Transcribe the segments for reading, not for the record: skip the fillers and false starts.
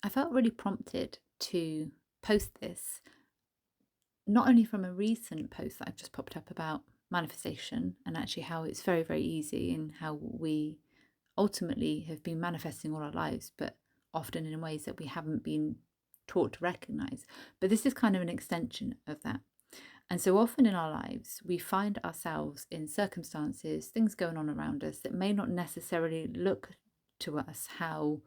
I felt really prompted to post this, not only from a recent post that I've just popped up about manifestation and actually how it's very, very easy and how we ultimately have been manifesting all our lives, but often in ways that we haven't been taught to recognize. But this is kind of an extension of that. And so often in our lives, we find ourselves in circumstances, things going on around us that may not necessarily look to us how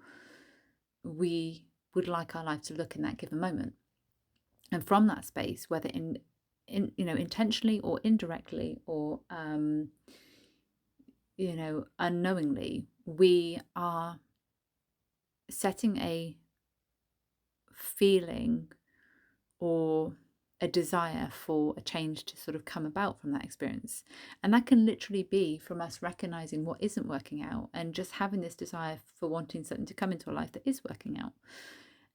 we would like our life to look in that given moment. And from that space, whether in intentionally or indirectly or unknowingly, we are setting a feeling or a desire for a change to sort of come about from that experience. And that can literally be from us recognizing what isn't working out and just having this desire for wanting something to come into our life that is working out.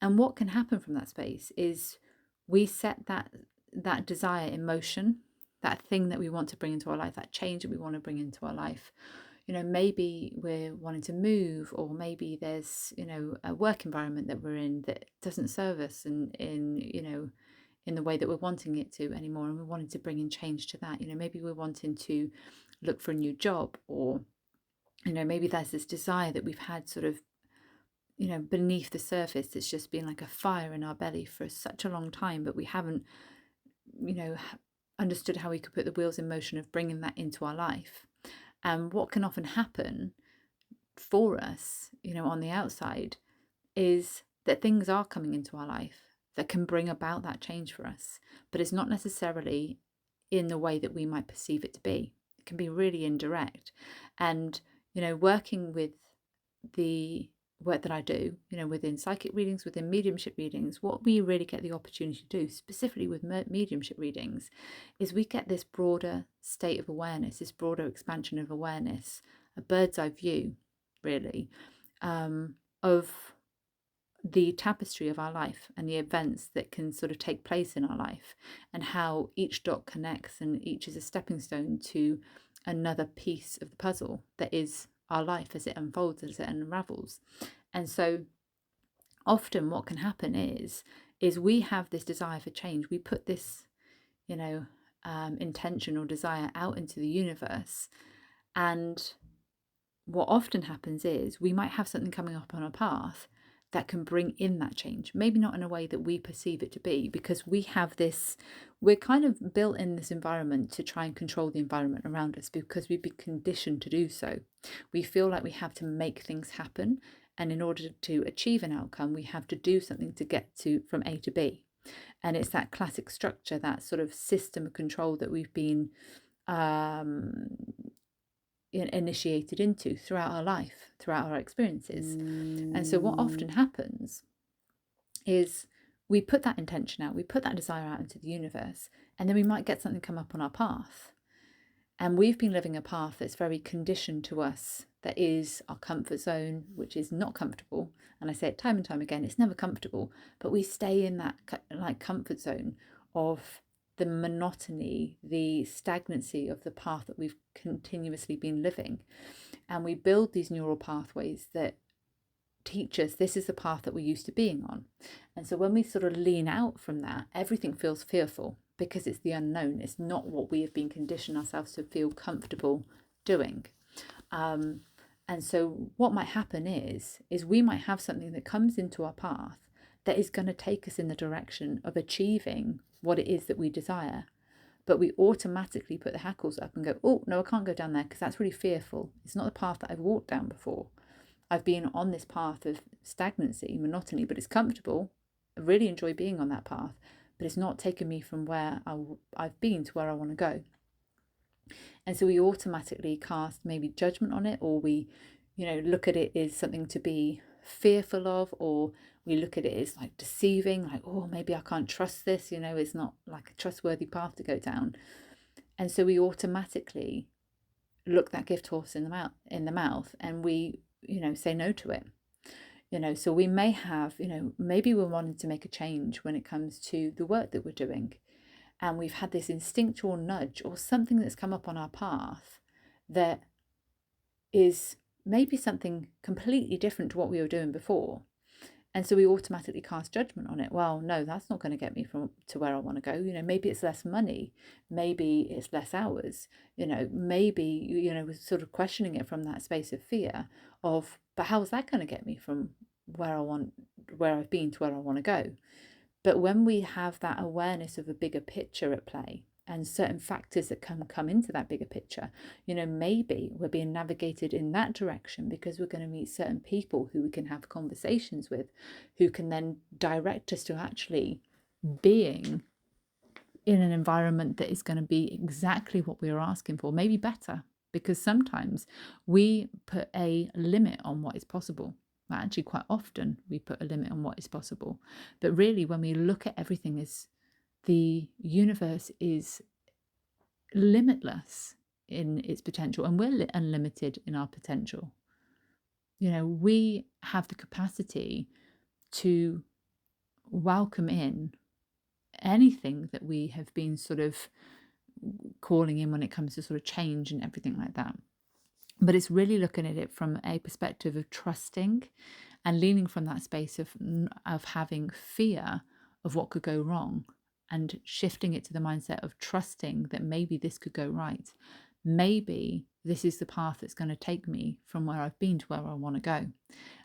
And what can happen from that space is we set that desire in motion, that thing that we want to bring into our life, that change that we want to bring into our life. Maybe we're wanting to move, or maybe there's, a work environment that we're in that doesn't serve us and in the way that we're wanting it to anymore, and we're wanting to bring in change to that. Maybe we're wanting to look for a new job, or maybe there's this desire that we've had sort of beneath the surface. It's just been like a fire in our belly for such a long time, but we haven't, you know, understood how we could put the wheels in motion of bringing that into our life. And what can often happen for us, on the outside, is that things are coming into our life that can bring about that change for us, but it's not necessarily in the way that we might perceive it to be. It can be really indirect. And, working with the work that I do, within psychic readings, within mediumship readings, what we really get the opportunity to do, specifically with mediumship readings, is we get this broader state of awareness, this broader expansion of awareness, a bird's eye view, really, of the tapestry of our life and the events that can sort of take place in our life, and how each dot connects and each is a stepping stone to another piece of the puzzle that is our life as it unfolds, as it unravels. And so often what can happen is we have this desire for change. We put this, intention or desire out into the universe, and what often happens is we might have something coming up on our path that can bring in that change. Maybe not in a way that we perceive it to be, because we're kind of built in this environment to try and control the environment around us because we've been conditioned to do so. We feel like we have to make things happen. And in order to achieve an outcome, we have to do something to get to from A to B. And it's that classic structure, that sort of system of control that we've been um, initiated into throughout our life, throughout our experiences. And so what often happens is we put that intention out, we put that desire out into the universe, and then we might get something come up on our path. And we've been living a path that's very conditioned to us, that is our comfort zone, which is not comfortable. And I say it time and time again, it's never comfortable, but we stay in that comfort zone of the monotony, the stagnancy of the path that we've continuously been living. And we build these neural pathways that teach us this is the path that we're used to being on. And so when we sort of lean out from that, everything feels fearful because it's the unknown. It's not what we have been conditioned ourselves to feel comfortable doing. And so what might happen is we might have something that comes into our path that is going to take us in the direction of achieving what it is that we desire. But we automatically put the hackles up and go, oh, no, I can't go down there because that's really fearful. It's not the path that I've walked down before. I've been on this path of stagnancy, monotony, but it's comfortable. I really enjoy being on that path, but it's not taken me from where I've been to where I want to go. And so we automatically cast maybe judgment on it, or we, look at it as something to be fearful of, or we look at it as like deceiving, like, oh, maybe I can't trust this, it's not like a trustworthy path to go down. And so we automatically look that gift horse in the mouth, and we, say no to it. So we may have, maybe we're wanting to make a change when it comes to the work that we're doing. And we've had this instinctual nudge or something that's come up on our path that is maybe something completely different to what we were doing before. And so we automatically cast judgment on it. Well, no, that's not going to get me from to where I want to go. Maybe it's less money, maybe it's less hours, maybe, we're sort of questioning it from that space of fear of, but how's that going to get me from where I've been to where I want to go? But when we have that awareness of a bigger picture at play and certain factors that come into that bigger picture, maybe we're being navigated in that direction because we're going to meet certain people who we can have conversations with, who can then direct us to actually being in an environment that is going to be exactly what we are asking for, maybe better, because sometimes we put a limit on what is possible. Well, actually, quite often we put a limit on what is possible. But really, when we look at everything as the universe is limitless in its potential, and we're unlimited in our potential. We have the capacity to welcome in anything that we have been sort of calling in when it comes to sort of change and everything like that. But it's really looking at it from a perspective of trusting and leaning from that space of having fear of what could go wrong, and shifting it to the mindset of trusting that maybe this could go right. Maybe this is the path that's going to take me from where I've been to where I want to go,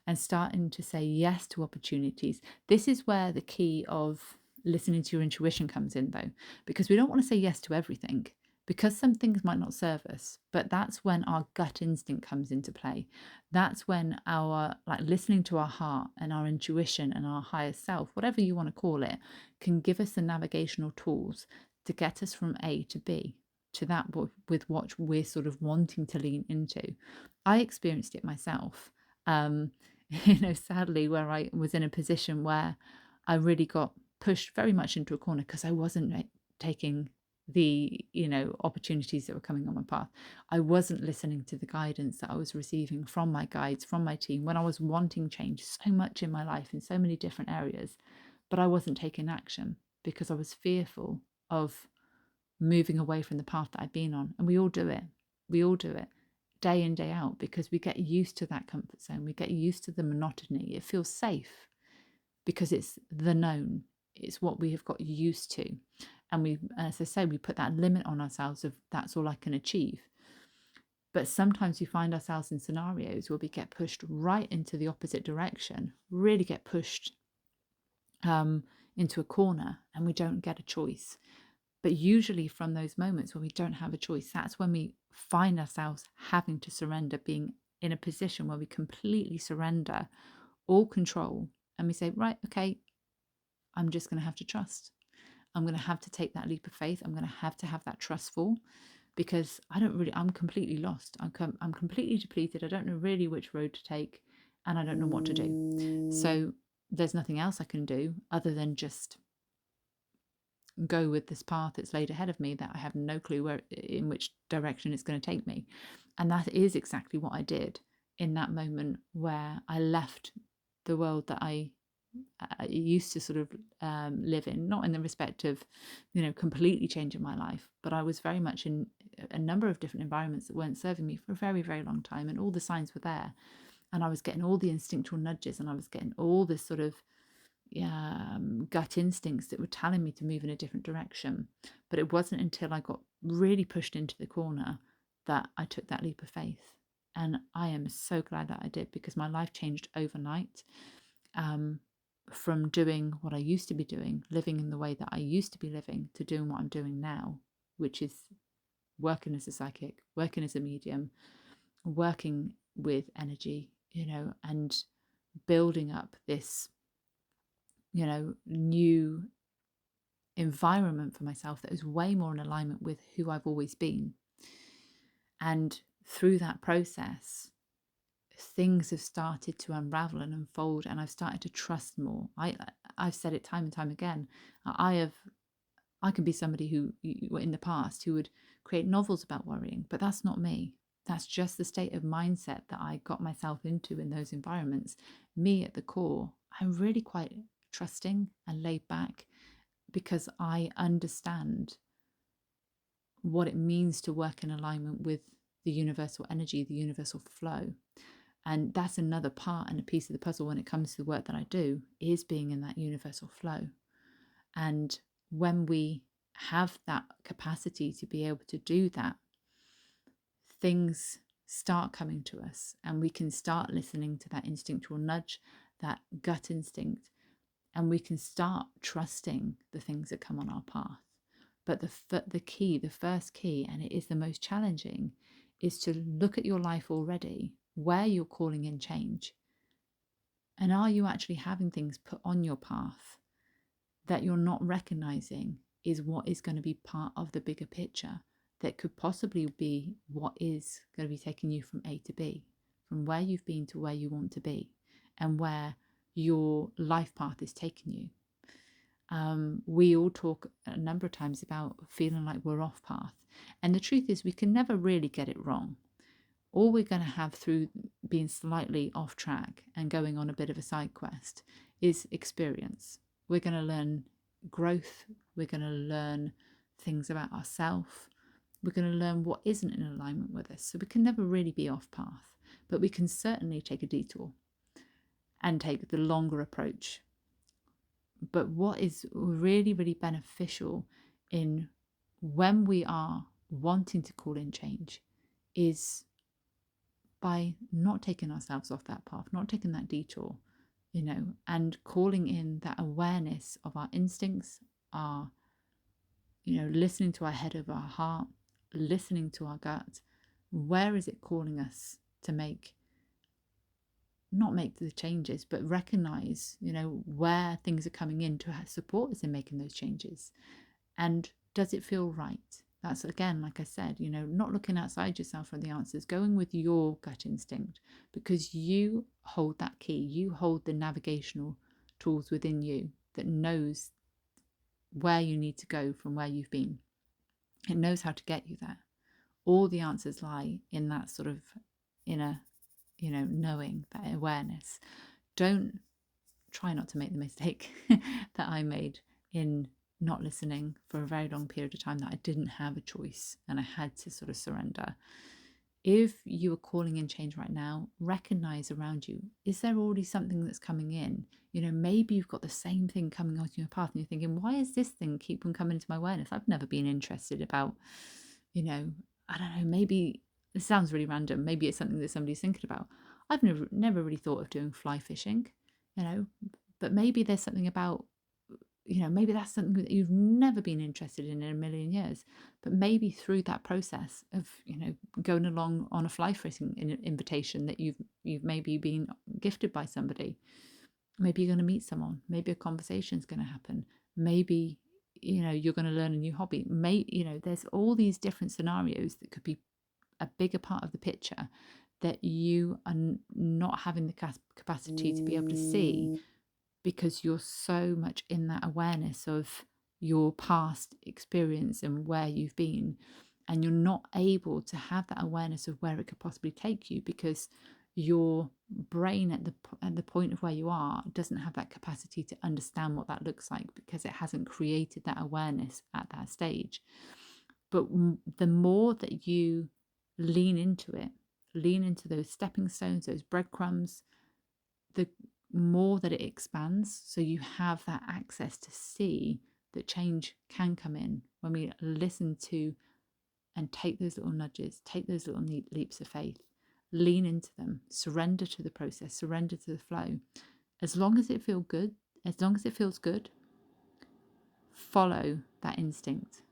and starting to say yes to opportunities. This is where the key of listening to your intuition comes in, though, because we don't want to say yes to everything, because some things might not serve us. But that's when our gut instinct comes into play. That's when our listening to our heart and our intuition and our higher self, whatever you want to call it, can give us the navigational tools to get us from A to B, to that with what we're sort of wanting to lean into. I experienced it myself. Sadly, where I was in a position where I really got pushed very much into a corner because I wasn't taking the opportunities that were coming on my path. I wasn't listening to the guidance that I was receiving from my guides, from my team, when I was wanting change so much in my life in so many different areas, but I wasn't taking action because I was fearful of moving away from the path that I'd been on. And we all do it. We all do it day in, day out, because we get used to that comfort zone. We get used to the monotony. It feels safe because it's the known. It's what we have got used to. And we, as I say, we put that limit on ourselves of that's all I can achieve. But sometimes we find ourselves in scenarios where we get pushed right into the opposite direction, really get pushed into a corner, and we don't get a choice. But usually from those moments when we don't have a choice, that's when we find ourselves having to surrender, being in a position where we completely surrender all control. And we say, right, okay, I'm just going to have to trust. I'm going to have to take that leap of faith. I'm going to have that trustful, because I'm completely lost. I'm completely depleted. I don't know really which road to take, and I don't know what to do. So there's nothing else I can do other than just go with this path that's laid ahead of me that I have no clue in which direction it's going to take me. And that is exactly what I did in that moment where I left the world that I used to sort of live in, not in the respect of, completely changing my life, but I was very much in a number of different environments that weren't serving me for a very, very long time. And all the signs were there. And I was getting all the instinctual nudges, and I was getting all this sort of gut instincts that were telling me to move in a different direction. But it wasn't until I got really pushed into the corner that I took that leap of faith. And I am so glad that I did, because my life changed overnight. From doing what I used to be doing, living in the way that I used to be living, to doing what I'm doing now, which is working as a psychic, working as a medium, working with energy, and building up this, new environment for myself that is way more in alignment with who I've always been. And through that process, things have started to unravel and unfold, and I've started to trust more. I've said it time and time again. I can be somebody who in the past who would create novels about worrying, but that's not me. That's just the state of mindset that I got myself into in those environments. Me at the core, I'm really quite trusting and laid back, because I understand what it means to work in alignment with the universal energy, the universal flow. And that's another part and a piece of the puzzle when it comes to the work that I do, is being in that universal flow. And when we have that capacity to be able to do that, things start coming to us and we can start listening to that instinctual nudge, that gut instinct, and we can start trusting the things that come on our path. But the first key, and it is the most challenging, is to look at your life already, where you're calling in change. And are you actually having things put on your path that you're not recognizing is what is going to be part of the bigger picture, that could possibly be what is going to be taking you from A to B, from where you've been to where you want to be, and where your life path is taking you. We all talk a number of times about feeling like we're off path. And the truth is, we can never really get it wrong. All we're going to have through being slightly off track and going on a bit of a side quest is experience. We're going to learn growth. We're going to learn things about ourselves. We're going to learn what isn't in alignment with us. So we can never really be off path, but we can certainly take a detour and take the longer approach. But what is really, really beneficial in when we are wanting to call in change is by not taking ourselves off that path, not taking that detour, and calling in that awareness of our instincts, our, listening to our head over our heart, listening to our gut. Where is it calling us to not make the changes, but recognize, where things are coming in to support us in making those changes? And does it feel right? That's, again, like I said, not looking outside yourself for the answers, going with your gut instinct, because you hold that key. You hold the navigational tools within you that knows where you need to go from where you've been. It knows how to get you there. All the answers lie in that sort of inner, knowing, that awareness. Don't try not to make the mistake that I made in not listening for a very long period of time, that I didn't have a choice and I had to sort of surrender. If you are calling in change right now, recognize around you, is there already something that's coming in? Maybe you've got the same thing coming onto your path and you're thinking, why is this thing keep on coming into my awareness? I've never been interested about, I don't know, maybe it sounds really random. Maybe it's something that somebody's thinking about. I've never really thought of doing fly fishing, but maybe there's something about, maybe that's something that you've never been interested in a million years. But maybe through that process of, going along on a fly fishing invitation that you've maybe been gifted by somebody, maybe you're going to meet someone, maybe a conversation is going to happen, maybe, you're going to learn a new hobby. There's all these different scenarios that could be a bigger part of the picture that you are not having the capacity to be able to see, because you're so much in that awareness of your past experience and where you've been, and you're not able to have that awareness of where it could possibly take you, because your brain at the point of where you are doesn't have that capacity to understand what that looks like, because it hasn't created that awareness at that stage. But the more that you lean into it, lean into those stepping stones, those breadcrumbs, the more that it expands. So you have that access to see that change can come in when we listen to and take those little nudges, take those little leaps of faith, lean into them, surrender to the process, surrender to the flow. As long as it feels good, follow that instinct,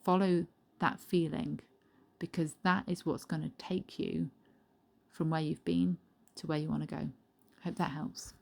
follow that feeling, because that is what's going to take you from where you've been to where you want to go. Hope that helps.